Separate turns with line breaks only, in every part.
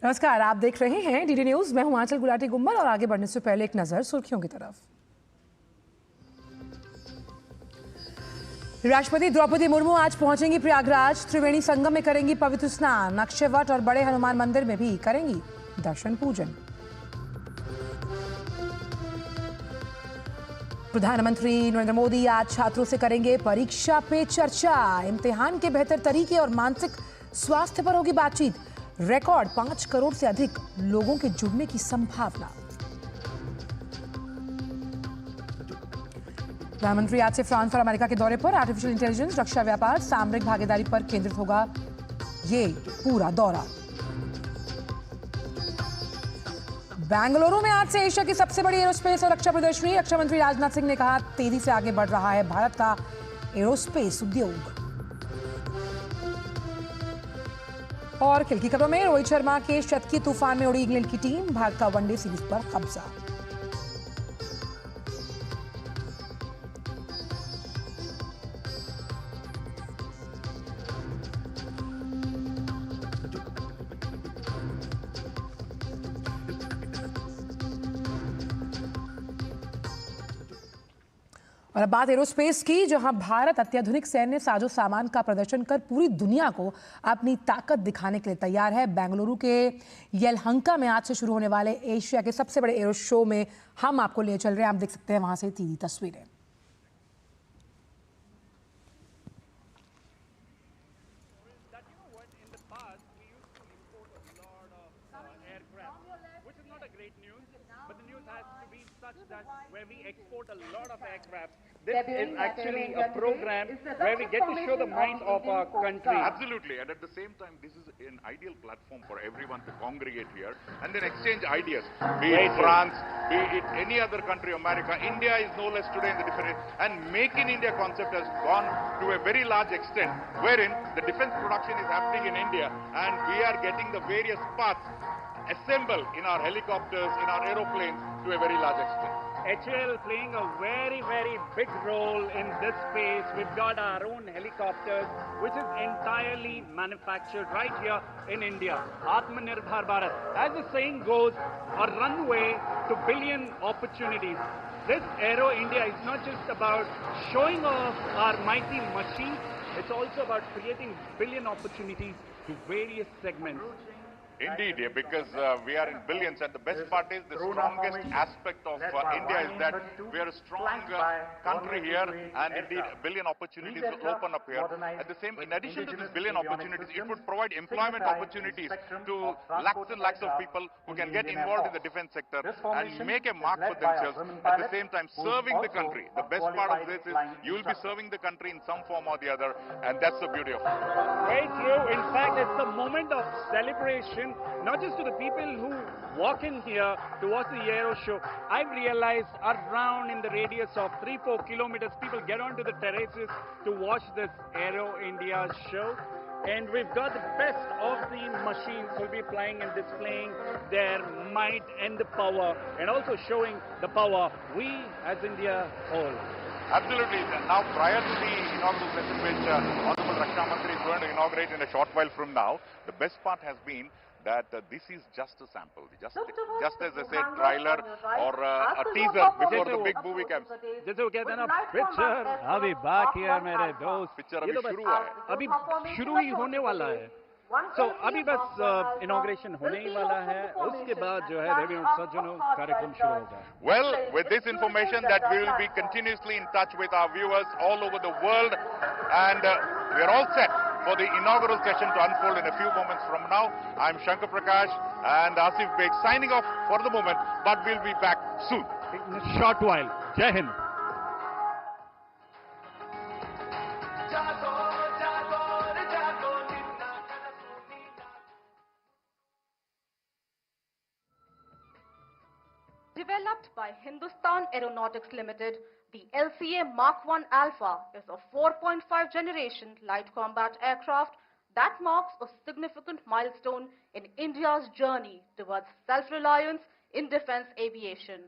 नमस्कार, आप देख रहे हैं डीडी न्यूज। मैं हूं आंचल गुलाटी गुम्बल और आगे बढ़ने से पहले एक नजर सुर्खियों की तरफ। राष्ट्रपति द्रौपदी मुर्मू आज पहुंचेंगी प्रयागराज। त्रिवेणी संगम में करेंगी पवित्र स्नान। अक्षयवट और बड़े हनुमान मंदिर में भी करेंगी दर्शन पूजन। प्रधानमंत्री नरेंद्र मोदी आज छात्रों से करेंगे परीक्षा पे चर्चा। इम्तिहान के बेहतर तरीके और मानसिक स्वास्थ्य पर होगी बातचीत। रिकॉर्ड 5 करोड़ से अधिक लोगों के जुड़ने की संभावना। प्रधानमंत्री आज से फ्रांस और अमेरिका के दौरे पर। आर्टिफिशियल इंटेलिजेंस, रक्षा, व्यापार, सामरिक भागीदारी पर केंद्रित होगा ये पूरा दौरा। बेंगलुरु में आज से एशिया की सबसे बड़ी एरोस्पेस और रक्षा प्रदर्शनी। रक्षा मंत्री राजनाथ सिंह ने कहा, तेजी से आगे बढ़ रहा है भारत का एरोस्पेस उद्योग। और खेल की खबरों में रोहित शर्मा के शतकीय तूफान में उड़ी इंग्लैंड की टीम। भारत का वनडे सीरीज पर कब्जा। और अब बात एरोस्पेस की, जहां भारत अत्याधुनिक सैन्य साजो सामान का प्रदर्शन कर पूरी दुनिया को अपनी ताकत दिखाने के लिए तैयार है। बेंगलुरु के येलहंका में आज से शुरू होने वाले एशिया के सबसे बड़े एरो शो में हम आपको ले चल रहे हैं। आप देख सकते हैं वहां से सीधी तस्वीरें।
Where we export a lot of aircraft. This is actually a program where we get to show the might of our country.
Absolutely, and at the same time, this is an ideal platform for everyone to congregate here and then exchange ideas. Be it France, be it any other country, America, India is no less today in the different. And Make in India concept has gone to a very large extent, wherein the defense production is happening in India, and we are getting the various parts assembled in our helicopters, in our aeroplanes to a very large extent.
HAL playing a very, very big role in this space. We've got our own helicopters, which is entirely manufactured right here in India. Atmanirbhar Bharat. As the saying goes, a runway to billion opportunities. This Aero India is not just about showing off our mighty machine, it's also about creating billion opportunities to various segments.
Indeed, yeah, because we are in billions, and the best part is the strongest aspect of India is that we are a strong country here, and indeed billion opportunities will open up here. At the same, in addition to this billion opportunities, it would provide employment opportunities to lakhs and lakhs of people who can get involved in the defense sector and make a mark for themselves. At the same time, serving the country. The best part of this is you will be serving the country in some form or the other, and that's the beauty of it.
Very true. In fact, it's a moment of celebration, not just to the people who walk in here to watch the Aero show. I've realized around in the radius of 3-4 kilometers, people get onto the terraces to watch this Aero India show. And we've got the best of the machines who will be flying and displaying their might and the power, and also showing the power we as India hold.
Absolutely. Now, prior to the inaugural session, which Honorable Raksha Mantri is going to inaugurate in a short while from now, the best part has been that this is just a sample, just as I said, trailer or a teaser before the big movie comes.
जैसे वो कहते हैं ना, picture अभी बाकी है मेरे दोस्त,
पिक्चर अभी शुरू हुआ है,
अभी शुरू ही होने वाला है. So अभी बस इनॉग्रेशन होने ही वाला है, उसके बाद जो है देवी उत्सर्जन कार्यक्रम शुरू होगा.
Well, with this information that we will be continuously in touch with our viewers all over the world, and we are all set for the inaugural session to unfold in a few moments from now. I'm Shankar Prakash and Asif Beg signing off for the moment, but we'll be back soon.
In a short while. Jai Hind.
Developed by Hindustan Aeronautics Limited, the LCA Mark 1 Alpha is a 4.5 generation light combat aircraft that marks a significant milestone in India's journey towards self-reliance in defense aviation.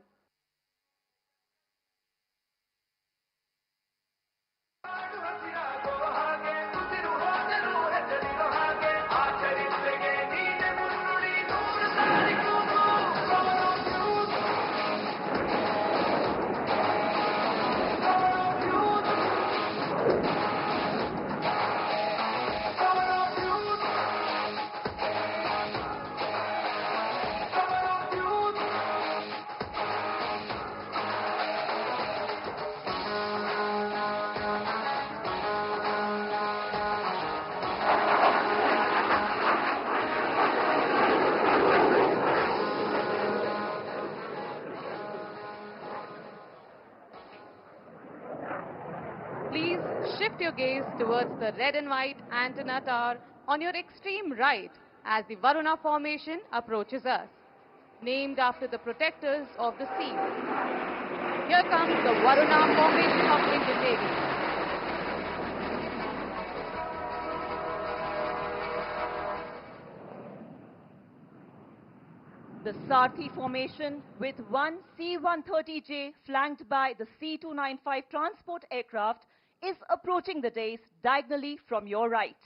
shift your gaze towards the red and white antenna tower on your extreme right as the Varuna formation approaches us, named after the protectors of the sea. Here comes the Varuna formation of Indian Navy.
The Sarthi formation with one C-130J flanked by the C-295 transport aircraft is approaching the dais diagonally from your right.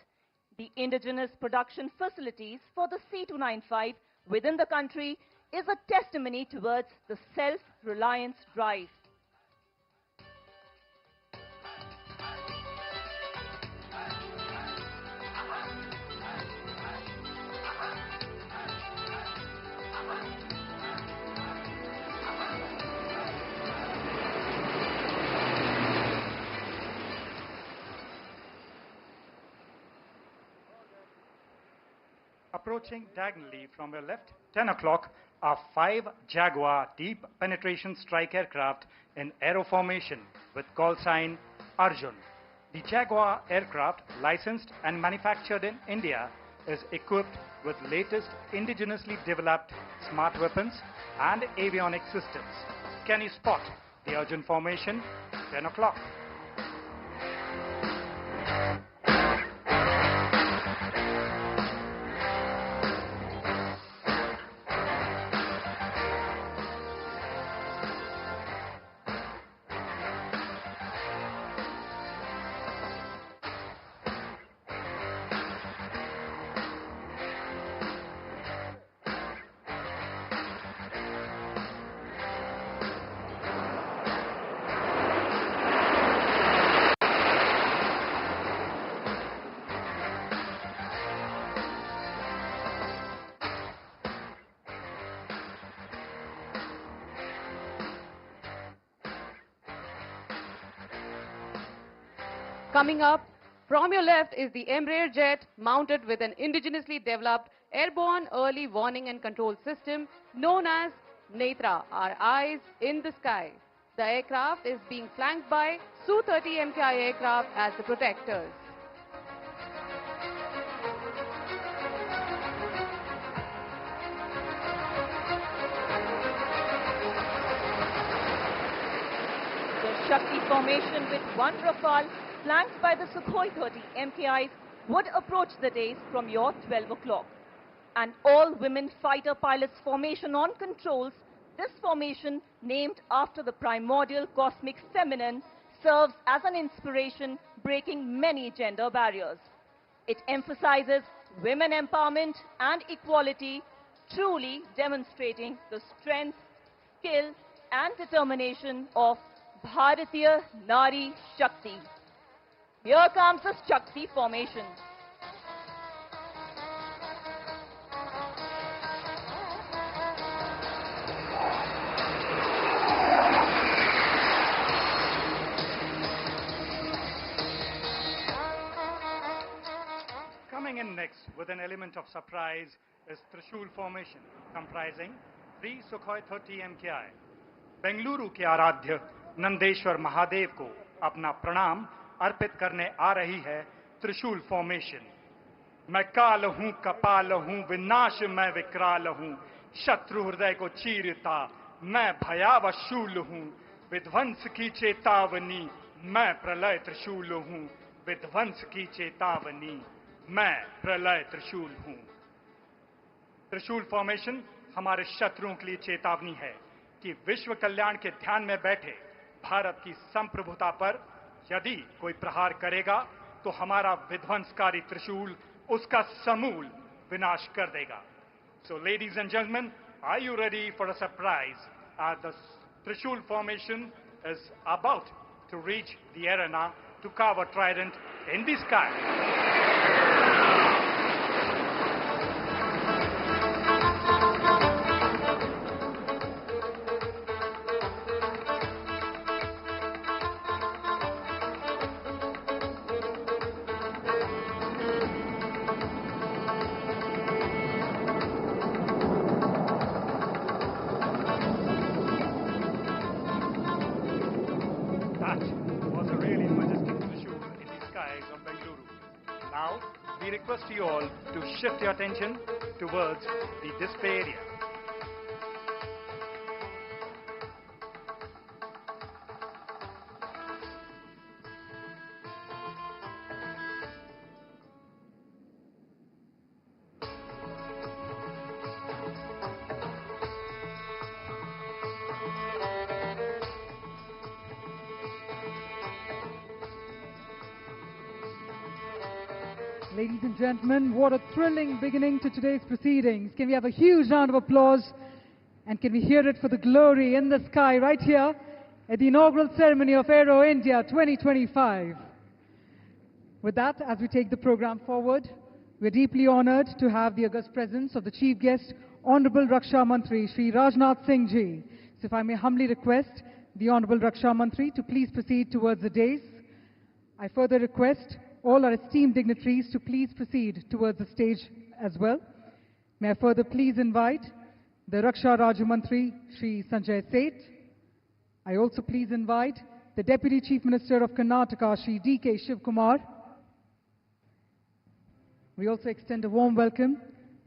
The indigenous production facilities for the C-295 within the country is a testimony towards the self-reliance drive.
Approaching diagonally from your left, 10 o'clock, are 5 Jaguar deep penetration strike aircraft in aero formation with call sign Arjun. The Jaguar aircraft, licensed and manufactured in India, is equipped with latest indigenously developed smart weapons and avionic systems. Can you spot the Arjun formation? 10 o'clock.
Coming up, from your left is the Embraer jet mounted with an indigenously developed airborne early warning and control system known as Netra, our eyes in the sky. The aircraft is being flanked by Su-30 MKI aircraft as the protectors.
The Shakti formation with one Rafale flanked by the Sukhoi 30 MKIs would approach the dais from your 12 o'clock. An all-women fighter pilots formation on controls, this formation, named after the primordial cosmic feminine, serves as an inspiration breaking many gender barriers. It emphasizes women empowerment and equality, truly demonstrating the strength, skill and determination of Bharatiya Nari Shakti. Here comes the Shakti formation.
Coming in next with an element of surprise is Trishul formation, comprising 3 Sukhoi 30 MKI. Bengaluru के आराध्य नंदेश्वर महादेव को अपना प्रणाम अर्पित करने आ रही है त्रिशूल formation. मैं काल हूं, कपाल हूं, विनाश मैं विकराल हूं, शत्रु हृदय को चीरता मैं भयावह शूल हूं, विध्वंस की चेतावनी मैं प्रलय त्रिशूल हूं, विध्वंस की चेतावनी मैं प्रलय त्रिशूल हूं। त्रिशूल फॉर्मेशन हमारे शत्रुओं के लिए चेतावनी है कि विश्व कल्याण के ध्यान में बैठे भारत की संप्रभुता पर यदि कोई प्रहार करेगा तो हमारा विध्वंसकारी त्रिशूल उसका समूल विनाश कर देगा। So ladies and gentlemen, are you ready for a surprise as the Trishul formation is about to reach the arena to carve a trident in the sky? That was a really majestic Trishul in the Now, we request you all to shift your attention towards the display area.
Ladies and gentlemen, what a thrilling beginning to today's proceedings. Can we have a huge round of applause? And can we hear it for the glory in the sky right here at the inaugural ceremony of Aero India 2025. With that, as we take the program forward, we're deeply honored to have the august presence of the chief guest, Honorable Raksha Mantri, Shri Rajnath Singh Ji. So if I may humbly request the Honorable Raksha Mantri to please proceed towards the dais. I further request all our esteemed dignitaries to please proceed towards the stage as well. May I further please invite the Raksha Rajya Mantri, Shri Sanjay Seth. I also please invite the Deputy Chief Minister of Karnataka, Shri D.K. Shivkumar. We also extend a warm welcome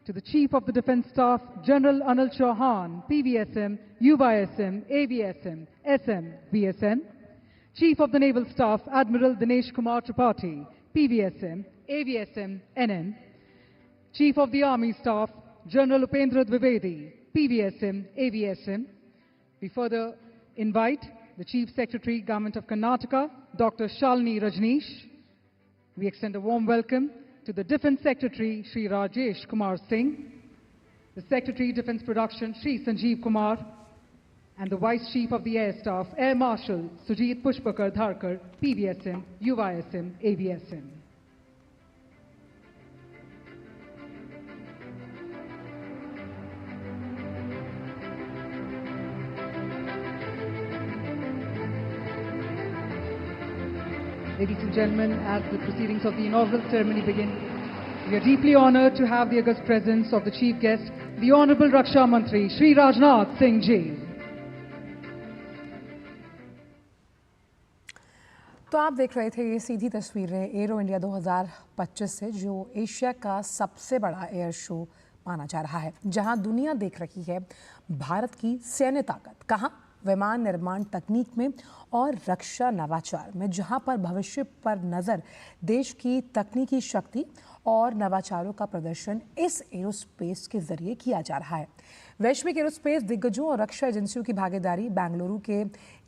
to the Chief of the Defence Staff, General Anil Chauhan, PVSM, UYSM, AVSM, SM, VSN. Chief of the Naval Staff, Admiral Dinesh Kumar Tripathi, PVSM, AVSM, NN. Chief of the Army Staff, General Upendra Dwivedi, PVSM, AVSM. We further invite the Chief Secretary, Government of Karnataka, Dr. Shalini Rajneesh. We extend a warm welcome to the Defence Secretary, Shri Rajesh Kumar Singh, the Secretary, Defence Production, Shri Sanjeev Kumar, and the Vice Chief of the Air Staff, Air Marshal Sujit Pushpakar Dharkar, PVSM, UYSM, AVSM. Ladies and gentlemen, as the proceedings of the inaugural ceremony begin, we are deeply honored to have the august presence of the chief guest, the Honorable Raksha Mantri, Shri Rajnath Singh Ji.
तो आप देख रहे थे ये सीधी तस्वीरें arrow India 2025 से, जो Asia का सबसे बड़ा एयर शो माना जा रहा है, जहां दुनिया देख रही है भारत की सैन्य ताकत कहां, विमान निर्माण तकनीक में और रक्षा नवाचार में, जहां पर भविष्य पर नज़र देश की तकनीकी शक्ति और नवाचारों का प्रदर्शन इस एरोस्पेस के जरिए किया जा रहा है। वैश्विक एरोस्पेस दिग्गजों और रक्षा एजेंसियों की भागीदारी, बेंगलुरु के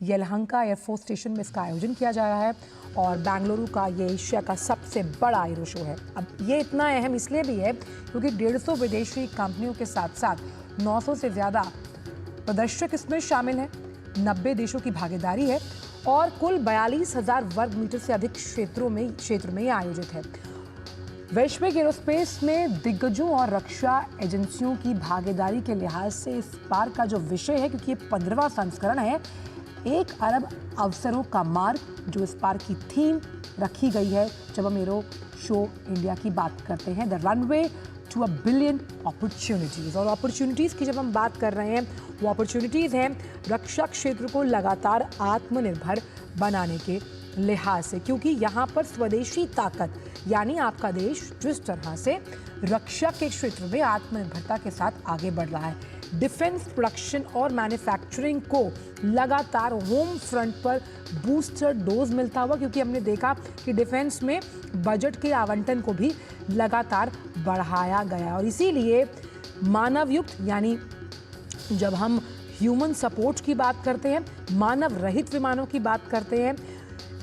येलहंका एयरफोर्स स्टेशन में इसका आयोजन किया जा रहा है और बेंगलुरु का ये एशिया का सबसे बड़ा एरो शो है। अब ये इतना अहम इसलिए भी है क्योंकि 150 विदेशी कंपनियों के साथ साथ 900 से ज़्यादा प्रदर्शक इसमें शामिल हैं, 90 देशों की भागीदारी है और कुल 42,000 वर्ग मीटर से अधिक क्षेत्र में ये आयोजित है। वैश्विक एरोस्पेस में दिग्गजों और रक्षा एजेंसियों की भागीदारी के लिहाज से इस बार का जो विषय है, क्योंकि ये 15वां संस्करण है, 1 अरब अवसरों का मार्ग, जो इस बार की थीम रखी गई है जब हम एरो शो इंडिया की बात करते हैं, the runway to a billion opportunities. और अपॉर्चुनिटीज़ की जब हम बात कर रहे हैं, वो अपॉर्चुनिटीज़ हैं रक्षा क्षेत्र को लगातार आत्मनिर्भर बनाने के लिहाज से, क्योंकि यहाँ पर स्वदेशी ताकत यानी आपका देश जिस तरह से रक्षा के क्षेत्र में आत्मनिर्भरता के साथ आगे बढ़ रहा है, डिफेंस प्रोडक्शन और मैन्युफैक्चरिंग को लगातार होम फ्रंट पर बूस्टर डोज मिलता हुआ, क्योंकि हमने देखा कि डिफेंस में बजट के आवंटन को भी लगातार बढ़ाया गया और इसीलिए मानव युक्त यानी जब हम ह्यूमन सपोर्ट की बात करते हैं, मानव रहित विमानों की बात करते हैं,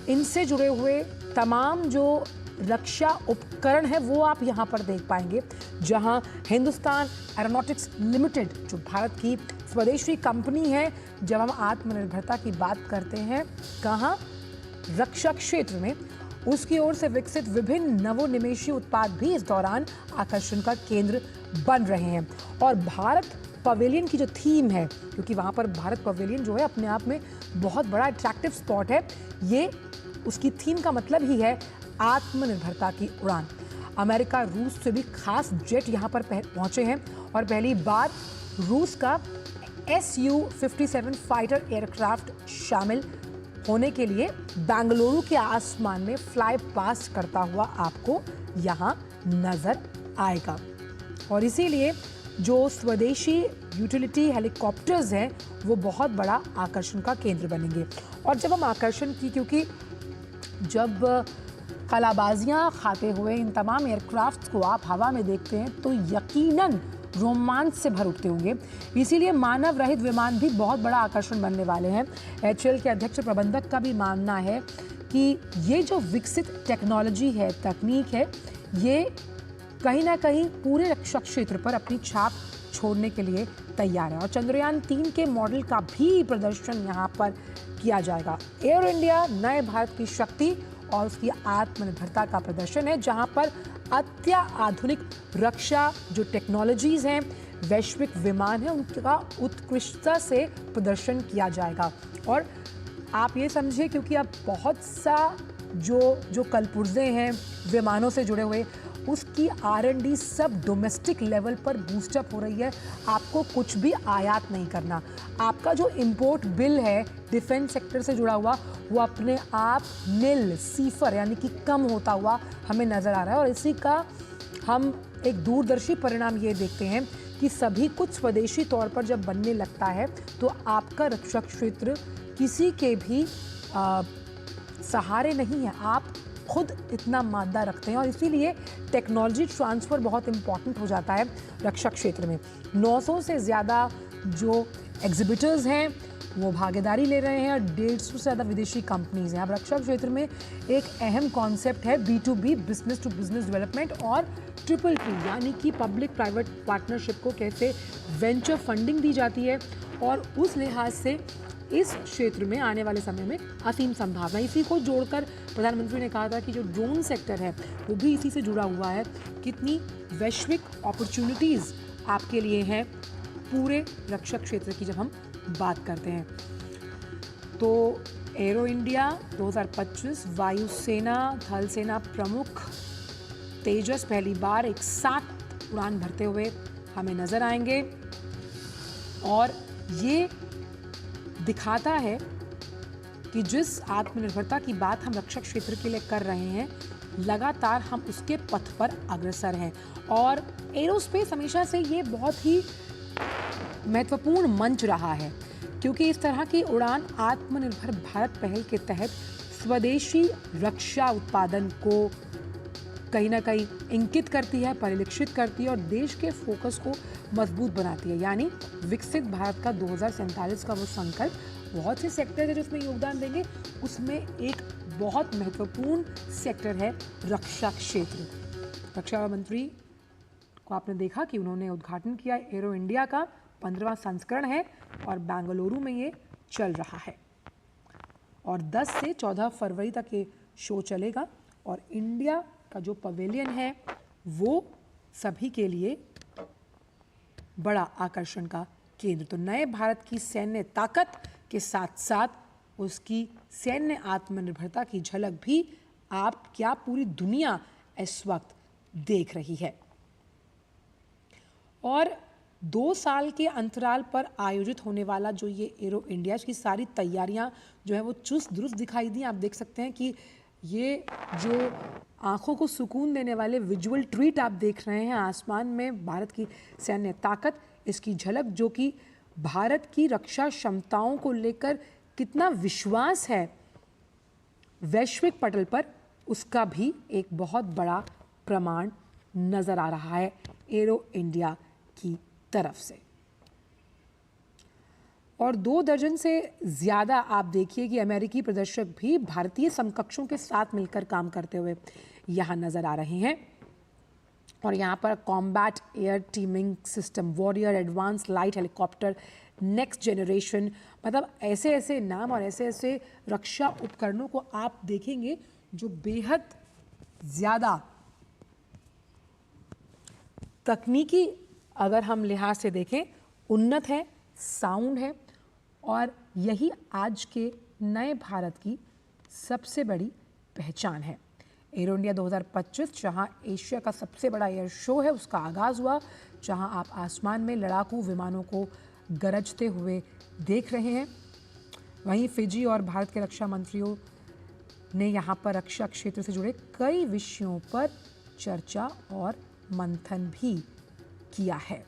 इनसे जुड़े हुए तमाम जो रक्षा उपकरण है वो आप यहाँ पर देख पाएंगे, जहाँ हिंदुस्तान एरोनॉटिक्स लिमिटेड, जो भारत की स्वदेशी कंपनी है, जब हम आत्मनिर्भरता की बात करते हैं कहाँ, रक्षा क्षेत्र में, उसकी ओर से विकसित विभिन्न नवोन्मेषी उत्पाद भी इस दौरान आकर्षण का केंद्र बन रहे हैं। और भारत पवेलियन की जो थीम है, क्योंकि वहाँ पर भारत पवेलियन जो है अपने आप में बहुत बड़ा अट्रैक्टिव स्पॉट है, ये उसकी थीम का मतलब ही है आत्मनिर्भरता की उड़ान। अमेरिका, रूस से भी खास जेट यहाँ पर पहुँचे हैं और पहली बार रूस का Su-57 फाइटर एयरक्राफ्ट शामिल होने के लिए बेंगलुरु के आसमान में फ्लाई पास करता हुआ आपको यहाँ नजर आएगा। और इसीलिए जो स्वदेशी यूटिलिटी हेलीकॉप्टर्स हैं वो बहुत बड़ा आकर्षण का केंद्र बनेंगे। और जब हम आकर्षण की, क्योंकि जब कलाबाजियाँ खाते हुए इन तमाम एयरक्राफ्ट को आप हवा में देखते हैं तो यकीनन रोमांच से भर उठते होंगे। इसीलिए मानव रहित विमान भी बहुत बड़ा आकर्षण बनने वाले हैं। HAL के अध्यक्ष प्रबंधक का भी मानना है कि ये जो विकसित टेक्नोलॉजी है, तकनीक है, ये कहीं ना कहीं पूरे रक्षा क्षेत्र पर अपनी छाप छोड़ने के लिए तैयार है। और चंद्रयान 3 के मॉडल का भी प्रदर्शन यहाँ पर किया जाएगा। एयर इंडिया नए भारत की शक्ति और उसकी आत्मनिर्भरता का प्रदर्शन है, जहाँ पर अत्याधुनिक रक्षा जो टेक्नोलॉजीज हैं, वैश्विक विमान है, उनका उत्कृष्टता से प्रदर्शन किया जाएगा। और आप ये समझिए, क्योंकि अब बहुत सा जो कलपुर्जे हैं विमानों से जुड़े हुए, उसकी R&D सब डोमेस्टिक लेवल पर बूस्टअप हो रही है। आपको कुछ भी आयात नहीं करना। आपका जो इंपोर्ट बिल है डिफेंस सेक्टर से जुड़ा हुआ, वो अपने आप नील सीफर यानी कि कम होता हुआ हमें नज़र आ रहा है। और इसी का हम एक दूरदर्शी परिणाम ये देखते हैं कि सभी कुछ स्वदेशी तौर पर जब बनने लगता है तो आपका रक्षा क्षेत्र किसी के भी सहारे नहीं है। आप खुद इतना मादा रखते हैं और इसीलिए टेक्नोलॉजी ट्रांसफ़र बहुत इम्पॉर्टेंट हो जाता है रक्षा क्षेत्र में। 900 से ज़्यादा जो एग्जिबिटर्स हैं वो भागीदारी ले रहे हैं और 150 से ज़्यादा विदेशी कंपनीज हैं। अब रक्षा क्षेत्र में एक अहम कॉन्सेप्ट है B2B, business to business development, और PPP यानी कि पब्लिक प्राइवेट पार्टनरशिप को कैसे वेंचर फंडिंग दी जाती है। और उस लिहाज से इस क्षेत्र में आने वाले समय में असीम संभावना। इसी को जोड़कर प्रधानमंत्री ने कहा था कि जो ड्रोन सेक्टर है वो भी इसी से जुड़ा हुआ है। कितनी वैश्विक अपॉर्चुनिटीज़ आपके लिए हैं पूरे रक्षा क्षेत्र की जब हम बात करते हैं। तो एरो इंडिया 2025 वायुसेना थल सेना प्रमुख तेजस पहली बार एक साथ उड़ान भरते हुए हमें नज़र आएंगे। और ये दिखाता है कि जिस आत्मनिर्भरता की बात हम रक्षा क्षेत्र के लिए कर रहे हैं, लगातार हम उसके पथ पर अग्रसर हैं। और एरोस्पेस हमेशा से ये बहुत ही महत्वपूर्ण मंच रहा है, क्योंकि इस तरह की उड़ान आत्मनिर्भर भारत पहल के तहत स्वदेशी रक्षा उत्पादन को कहीं ना कहीं इंकित करती है, परिलक्षित करती है और देश के फोकस को मजबूत बनाती है। यानी विकसित भारत का 2047 का वो संकल्प, बहुत से सेक्टर है जो उसमें योगदान देंगे, उसमें एक बहुत महत्वपूर्ण सेक्टर है रक्षा क्षेत्र। रक्षा मंत्री को आपने देखा कि उन्होंने उद्घाटन किया एरो इंडिया का 15वां संस्करण है और बेंगलुरु में ये चल रहा है और 10 से 14 फरवरी तक ये शो चलेगा। और इंडिया का जो पवेलियन है वो सभी के लिए बड़ा आकर्षण का केंद्र। तो नए भारत की सैन्य ताकत के साथ साथ उसकी सैन्य आत्मनिर्भरता की झलक भी आप क्या पूरी दुनिया इस वक्त देख रही है। और 2 साल के अंतराल पर आयोजित होने वाला जो ये एरो इंडिया की सारी तैयारियां जो है वो चुस्त दुरुस्त दिखाई दी। आप देख सकते हैं कि ये जो आंखों को सुकून देने वाले विजुअल ट्रीट आप देख रहे हैं आसमान में, भारत की सैन्य ताकत, इसकी झलक, जो कि भारत की रक्षा क्षमताओं को लेकर कितना विश्वास है वैश्विक पटल पर, उसका भी एक बहुत बड़ा प्रमाण नजर आ रहा है एरो इंडिया की तरफ से। और 2 दर्जन से ज़्यादा आप देखिए कि अमेरिकी प्रदर्शक भी भारतीय समकक्षों के साथ मिलकर काम करते हुए यहाँ नज़र आ रहे हैं। और यहाँ पर combat air teeming system, warrior, advance light helicopter, next generation, मतलब ऐसे ऐसे नाम और ऐसे ऐसे रक्षा उपकरणों को आप देखेंगे जो बेहद ज़्यादा तकनीकी अगर हम लिहाज से देखें उन्नत है, साउंड है। और यही आज के नए भारत की सबसे बड़ी पहचान है। एरो इंडिया 2025 जहां एशिया का सबसे बड़ा एयर शो है, उसका आगाज़ हुआ, जहां आप आसमान में लड़ाकू विमानों को गरजते हुए देख रहे हैं। वहीं फिजी और भारत के रक्षा मंत्रियों ने यहाँ पर रक्षा क्षेत्र से जुड़े कई विषयों पर चर्चा और मंथन भी किया है।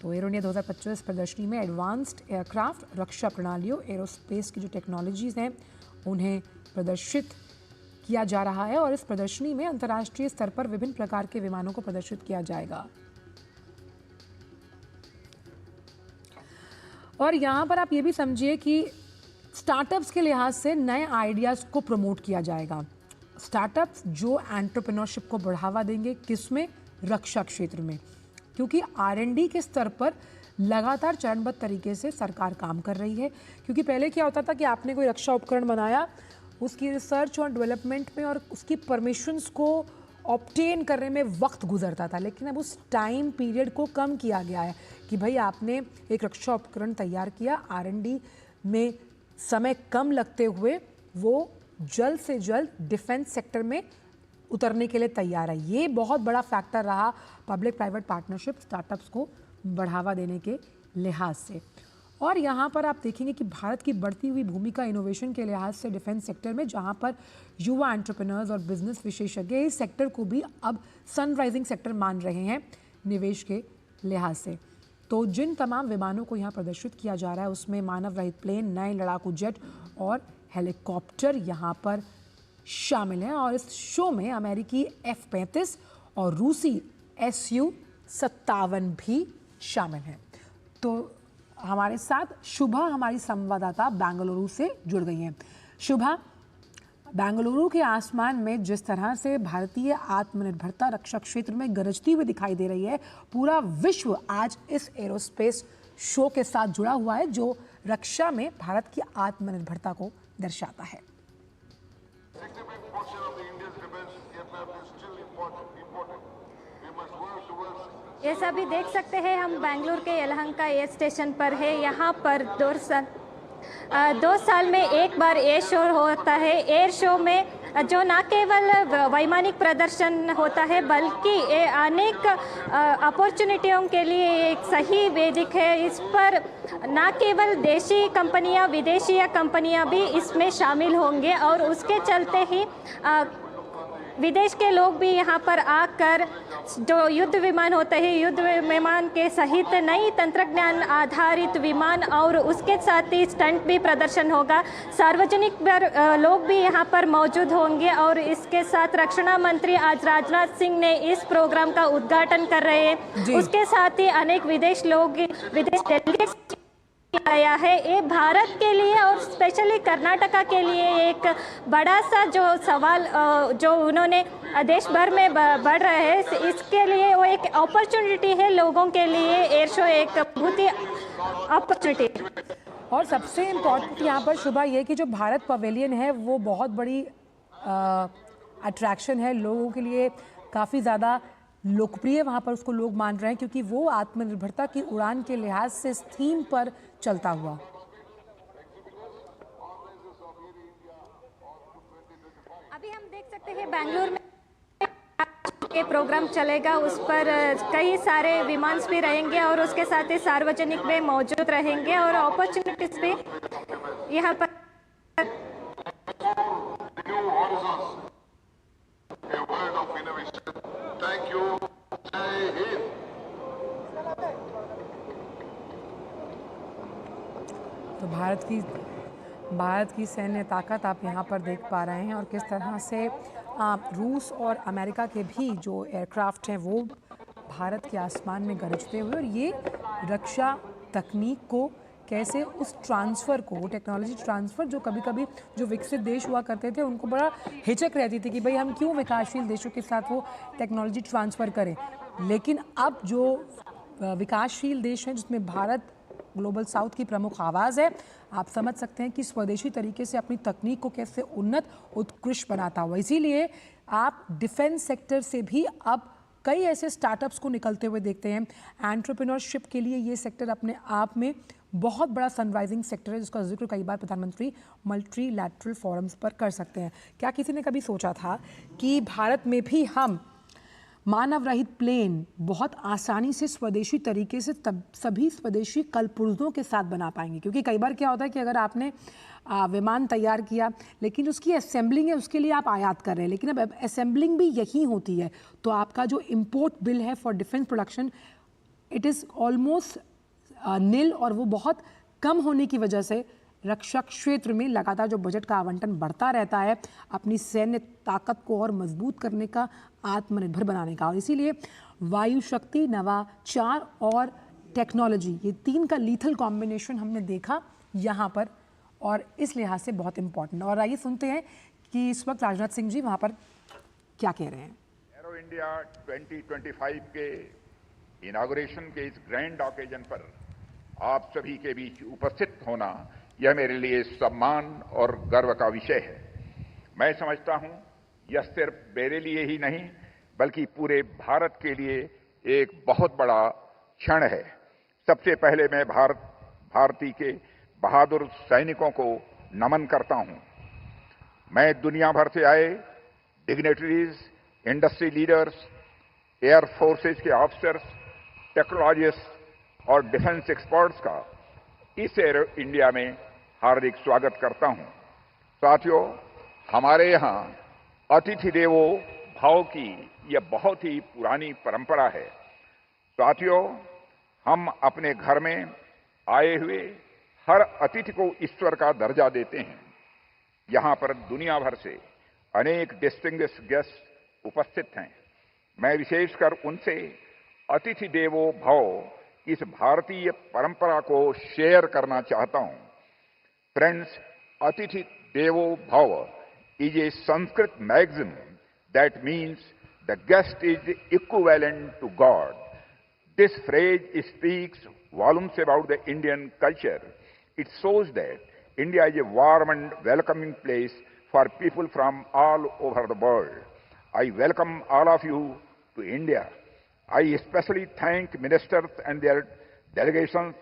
तो एरो इंडिया 2025 प्रदर्शनी में एडवांस्ड एयरक्राफ्ट, रक्षा प्रणालियों, एरोस्पेस की जो टेक्नोलॉजीज हैं उन्हें प्रदर्शित किया जा रहा है और इस प्रदर्शनी में अंतर्राष्ट्रीय स्तर पर विभिन्न प्रकार के विमानों को प्रदर्शित किया जाएगा। और यहाँ पर आप ये भी समझिए कि स्टार्टअप्स के लिहाज से नए आइडियाज़ को प्रमोट किया जाएगा। स्टार्टअप्स जो एंटरप्रेन्योरशिप को बढ़ावा देंगे, किसमें? रक्षा क्षेत्र में, क्योंकि R&D के स्तर पर लगातार चरणबद्ध तरीके से सरकार काम कर रही है। क्योंकि पहले क्या होता था कि आपने कोई रक्षा उपकरण बनाया, उसकी रिसर्च और डेवलपमेंट में और उसकी परमिशंस को ऑब्टेन करने में वक्त गुजरता था, लेकिन अब उस टाइम पीरियड को कम किया गया है कि भाई आपने एक रक्षा उपकरण तैयार किया, R&D में समय कम लगते हुए वो जल्द से जल्द डिफेंस सेक्टर में उतरने के लिए तैयार है। ये बहुत बड़ा फैक्टर रहा पब्लिक प्राइवेट पार्टनरशिप स्टार्टअप्स को बढ़ावा देने के लिहाज से। और यहाँ पर आप देखेंगे कि भारत की बढ़ती हुई भूमिका इनोवेशन के लिहाज से डिफेंस सेक्टर में, जहाँ पर युवा एंटरप्रेन्योर्स और बिजनेस विशेषज्ञ इस सेक्टर को भी अब सनराइजिंग सेक्टर मान रहे हैं निवेश के लिहाज से। तो जिन तमाम विमानों को यहाँ प्रदर्शित किया जा रहा है उसमें मानव रहित प्लेन, नए लड़ाकू जेट और हेलीकॉप्टर यहाँ पर शामिल हैं। और इस शो में अमेरिकी F-35 और रूसी Su-57 भी शामिल हैं। तो हमारे साथ शुभा, हमारी संवाददाता बेंगलुरु से जुड़ गई हैं। शुभा, बेंगलुरु के आसमान में जिस तरह से भारतीय आत्मनिर्भरता रक्षा क्षेत्र में गरजती हुई दिखाई दे रही है, पूरा विश्व आज इस एरोस्पेस शो के साथ जुड़ा हुआ है जो रक्षा में भारत की आत्मनिर्भरता को दर्शाता है।
जैसा भी देख सकते हैं हम बेंगलुरु के यलहंका एयर स्टेशन पर है। यहाँ पर 2 साल में एक बार एयर शो होता है। एयर शो में जो न केवल वैमानिक प्रदर्शन होता है बल्कि अनेक अपॉर्चुनिटियों के लिए एक सही वेदिक है। इस पर न केवल देशी कंपनियां, विदेशी कंपनियां भी इसमें शामिल होंगे और उसके चलते ही विदेश के लोग भी यहाँ पर आकर जो युद्ध विमान होते हैं, युद्ध विमान के सहित नई तंत्रज्ञान आधारित विमान और उसके साथ ही स्टंट भी प्रदर्शन होगा। सार्वजनिक लोग भी यहाँ पर मौजूद होंगे और इसके साथ रक्षा मंत्री आज राजनाथ सिंह ने इस प्रोग्राम का उद्घाटन कर रहे हैं। उसके साथ ही अनेक विदेश डेलीगेट्स आया है। ये भारत के लिए और स्पेशली कर्नाटका के लिए एक बड़ा सा जो सवाल जो उन्होंने देश भर में बढ़ रहे हैं, इसके लिए वो एक अपॉर्चुनिटी है लोगों के लिए। एयर शो एक बहुत ही अपॉर्चुनिटी।
और सबसे इम्पोर्टेंट यहाँ पर शुभा ये कि जो भारत पवेलियन है वो बहुत बड़ी अट्रैक्शन है लोगों के लिए, काफ़ी ज़्यादा लोकप्रिय वहाँ पर उसको लोग मान रहे हैं क्योंकि वो आत्मनिर्भरता की उड़ान के लिहाज से इस थीम पर चलता हुआ।
अभी हम देख सकते हैं बेंगलुरु में ये प्रोग्राम चलेगा, उस पर कई सारे विमान भी रहेंगे और उसके साथ ही सार्वजनिक में मौजूद रहेंगे और अपॉर्चुनिटीज भी यहाँ पर।
तो भारत की सैन्य ताकत आप यहाँ पर देख पा रहे हैं और किस तरह से रूस और अमेरिका के भी जो एयरक्राफ्ट हैं वो भारत के आसमान में गरजते हुए, और ये रक्षा तकनीक को कैसे उस ट्रांसफ़र को, वो टेक्नोलॉजी ट्रांसफ़र जो कभी कभी जो विकसित देश हुआ करते थे उनको बड़ा हिचक रहती थी कि भाई हम क्यों विकासशील देशों के साथ वो टेक्नोलॉजी ट्रांसफ़र करें। लेकिन अब जो विकासशील देश हैं जिसमें भारत ग्लोबल साउथ की प्रमुख आवाज़ है, आप समझ सकते हैं कि स्वदेशी तरीके से अपनी तकनीक को कैसे उन्नत उत्कृष्ट बनाता हुआ। इसीलिए आप डिफेंस सेक्टर से भी अब कई ऐसे स्टार्टअप्स को निकलते हुए देखते हैं। एंटरप्रेन्योरशिप के लिए ये सेक्टर अपने आप में बहुत बड़ा सनराइजिंग सेक्टर है जिसका जिक्र कई बार प्रधानमंत्री मल्टीलैटरल फोरम्स पर कर सकते हैं। क्या किसी ने कभी सोचा था कि भारत में भी हम मानव रहित प्लेन बहुत आसानी से स्वदेशी तरीके से सभी स्वदेशी कलपुर्जों के साथ बना पाएंगे, क्योंकि कई बार क्या होता है कि अगर आपने विमान तैयार किया लेकिन उसकी असेंबलिंग है उसके लिए आप आयात कर रहे हैं, लेकिन अब असेंबलिंग भी यहीं होती है, तो आपका जो इंपोर्ट बिल है for defence production it is almost nil, और वो बहुत कम होने की वजह से रक्षा क्षेत्र में लगातार जो बजट का आवंटन बढ़ता रहता है अपनी सैन्य ताकत को और मजबूत करने का, आत्मनिर्भर बनाने का। और इसीलिए वायु शक्ति, नवाचार और टेक्नोलॉजी, ये तीन का लीथल कॉम्बिनेशन हमने देखा यहाँ पर, और इस लिहाज से बहुत इंपॉर्टेंट। और आइए सुनते हैं कि इस वक्त राजनाथ सिंह जी वहाँ पर क्या कह रहे हैं।
एरो इंडिया 2025 के इनॉग्रेशन के इस ग्रैंड ऑकेजन पर आप सभी के बीच उपस्थित होना यह मेरे लिए सम्मान और गर्व का विषय है। मैं समझता हूं यह सिर्फ मेरे लिए ही नहीं बल्कि पूरे भारत के लिए एक बहुत बड़ा क्षण है। सबसे पहले मैं भारतीय के बहादुर सैनिकों को नमन करता हूं। मैं दुनिया भर से आए dignitaries, industry leaders, air forces के ऑफिसर्स, टेक्नोलॉजिस्ट और डिफेंस एक्सपर्ट्स का इस एरो इंडिया में हार्दिक स्वागत करता हूं। साथियों, हमारे यहां अतिथि देवो भाव की यह बहुत ही पुरानी परंपरा है। साथियों, हम अपने घर में आए हुए हर अतिथि को ईश्वर का दर्जा देते हैं। यहां पर दुनिया भर से अनेक डिस्टिंग्विश्ड गेस्ट उपस्थित हैं। मैं विशेषकर उनसे अतिथि देवो भव इस भारतीय परंपरा को शेयर करना चाहता हूं। फ्रेंड्स, अतिथि देवो भव is a Sanskrit maxim that means the guest is equivalent to God. This phrase speaks volumes about the Indian culture. It shows that India is a warm and welcoming place for people from all over the world. I welcome all of you to India. I especially thank ministers and their delegations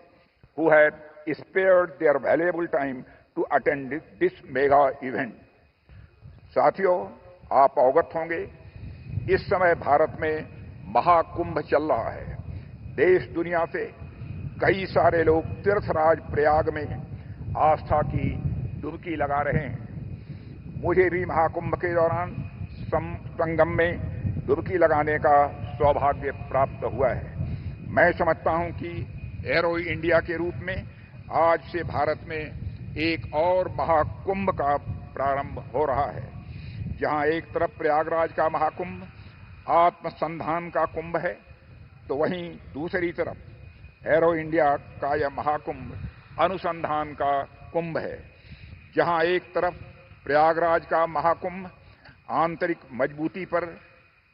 who had spared their valuable time to attend this mega event. साथियों, आप अवगत होंगे इस समय भारत में महाकुंभ चल रहा है। देश दुनिया से कई सारे लोग तीर्थराज प्रयाग में आस्था की डुबकी लगा रहे हैं। मुझे भी महाकुंभ के दौरान संगम में डुबकी लगाने का सौभाग्य प्राप्त हुआ है। मैं समझता हूं कि एरो इंडिया के रूप में आज से भारत में एक और महाकुंभ का प्रारंभ हो रहा है। जहां एक तरफ प्रयागराज का महाकुंभ आत्मसंधान का कुंभ है, तो वहीं दूसरी तरफ एरो इंडिया का यह महाकुंभ अनुसंधान का कुंभ है। जहां एक तरफ प्रयागराज का महाकुंभ आंतरिक मजबूती पर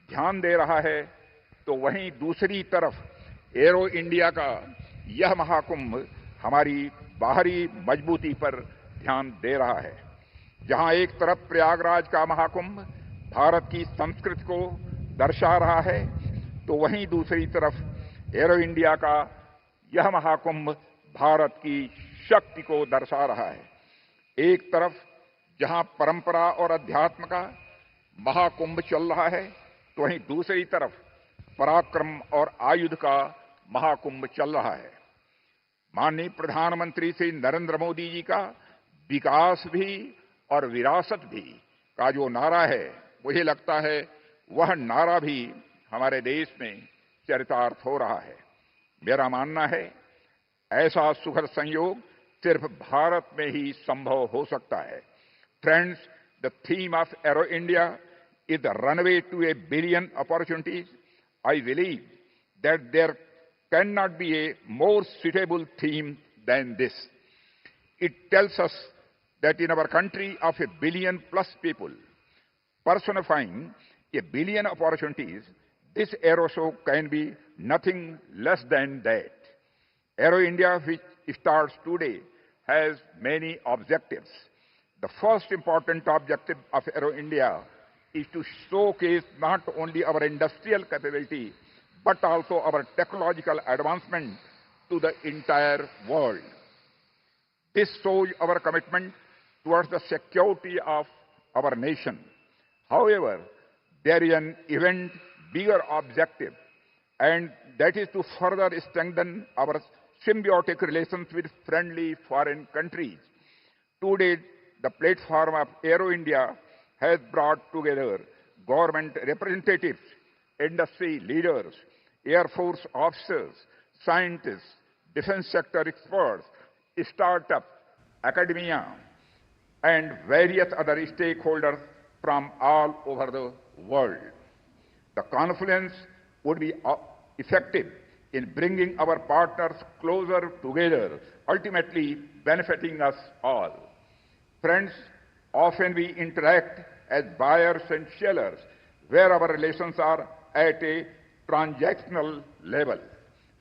ध्यान दे रहा है, तो वहीं दूसरी तरफ एरो इंडिया का यह महाकुंभ हमारी बाहरी मजबूती पर ध्यान दे रहा है। जहां एक तरफ प्रयागराज का महाकुंभ भारत की संस्कृति को दर्शा रहा है, तो वहीं दूसरी तरफ एरो इंडिया का यह महाकुंभ भारत की शक्ति को दर्शा रहा है। एक तरफ जहां परंपरा और अध्यात्म का महाकुंभ चल रहा है, तो वहीं दूसरी तरफ पराक्रम और आयुध का महाकुंभ चल रहा है। माननीय प्रधानमंत्री श्री नरेंद्र मोदी जी का विकास भी और विरासत भी का जो नारा है, मुझे लगता है वह नारा भी हमारे देश में चरितार्थ हो रहा है। मेरा मानना है ऐसा सुखद संयोग सिर्फ भारत में ही संभव हो सकता है। Friends, the theme of Aero India is the runway to a billion opportunities. I believe that there can not be a more suitable theme than this. It tells us that in our country of 1 billion plus people, personifying 1 billion opportunities, this Aero Show can be nothing less than that. Aero India, which starts today, has many objectives. The first important objective of Aero India is to showcase not only our industrial capability, but also our technological advancement to the entire world. This shows our commitment towards the security of our nation. However, there is an event bigger objective, and that is to further strengthen our symbiotic relations with friendly foreign countries. Today, the platform of Aero India has brought together government representatives, industry leaders, Air Force officers, scientists, defense sector experts, startups, academia, and various other stakeholders from all over the world. The conference would be effective in bringing our partners closer together, ultimately benefiting us all. Friends, often we interact as buyers and sellers, where our relations are at a transactional level.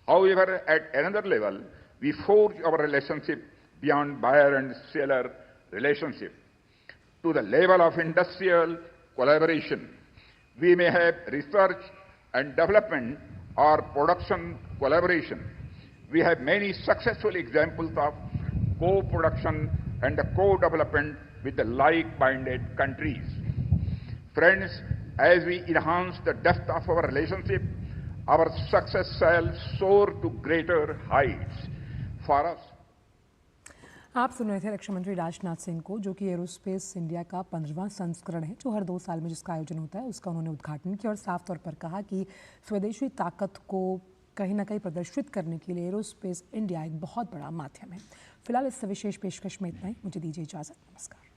However, at another level, we forge our relationship beyond buyer and seller relationship to the level of industrial collaboration. We may have research and development or production collaboration. We have many successful examples of co-production and co-development with the like-minded countries. Friends, as we enhance the depth of our relationship, our success shall soar to greater heights. For us,
आप सुन रहे थे रक्षा मंत्री राजनाथ सिंह को, जो कि aerospace India का 15वां संस्करण है, जो हर 2 साल में जिसका आयोजन होता है, उसका उन्होंने उद्घाटन किया और साफ तौर पर कहा कि स्वदेशी ताकत को कहीं ना कहीं प्रदर्शित करने के लिए एरोस्पेस इंडिया एक बहुत बड़ा माध्यम है। फिलहाल इस विशेष पेशकश में इतना ही। मुझे दीजिए इजाज़त। नमस्कार।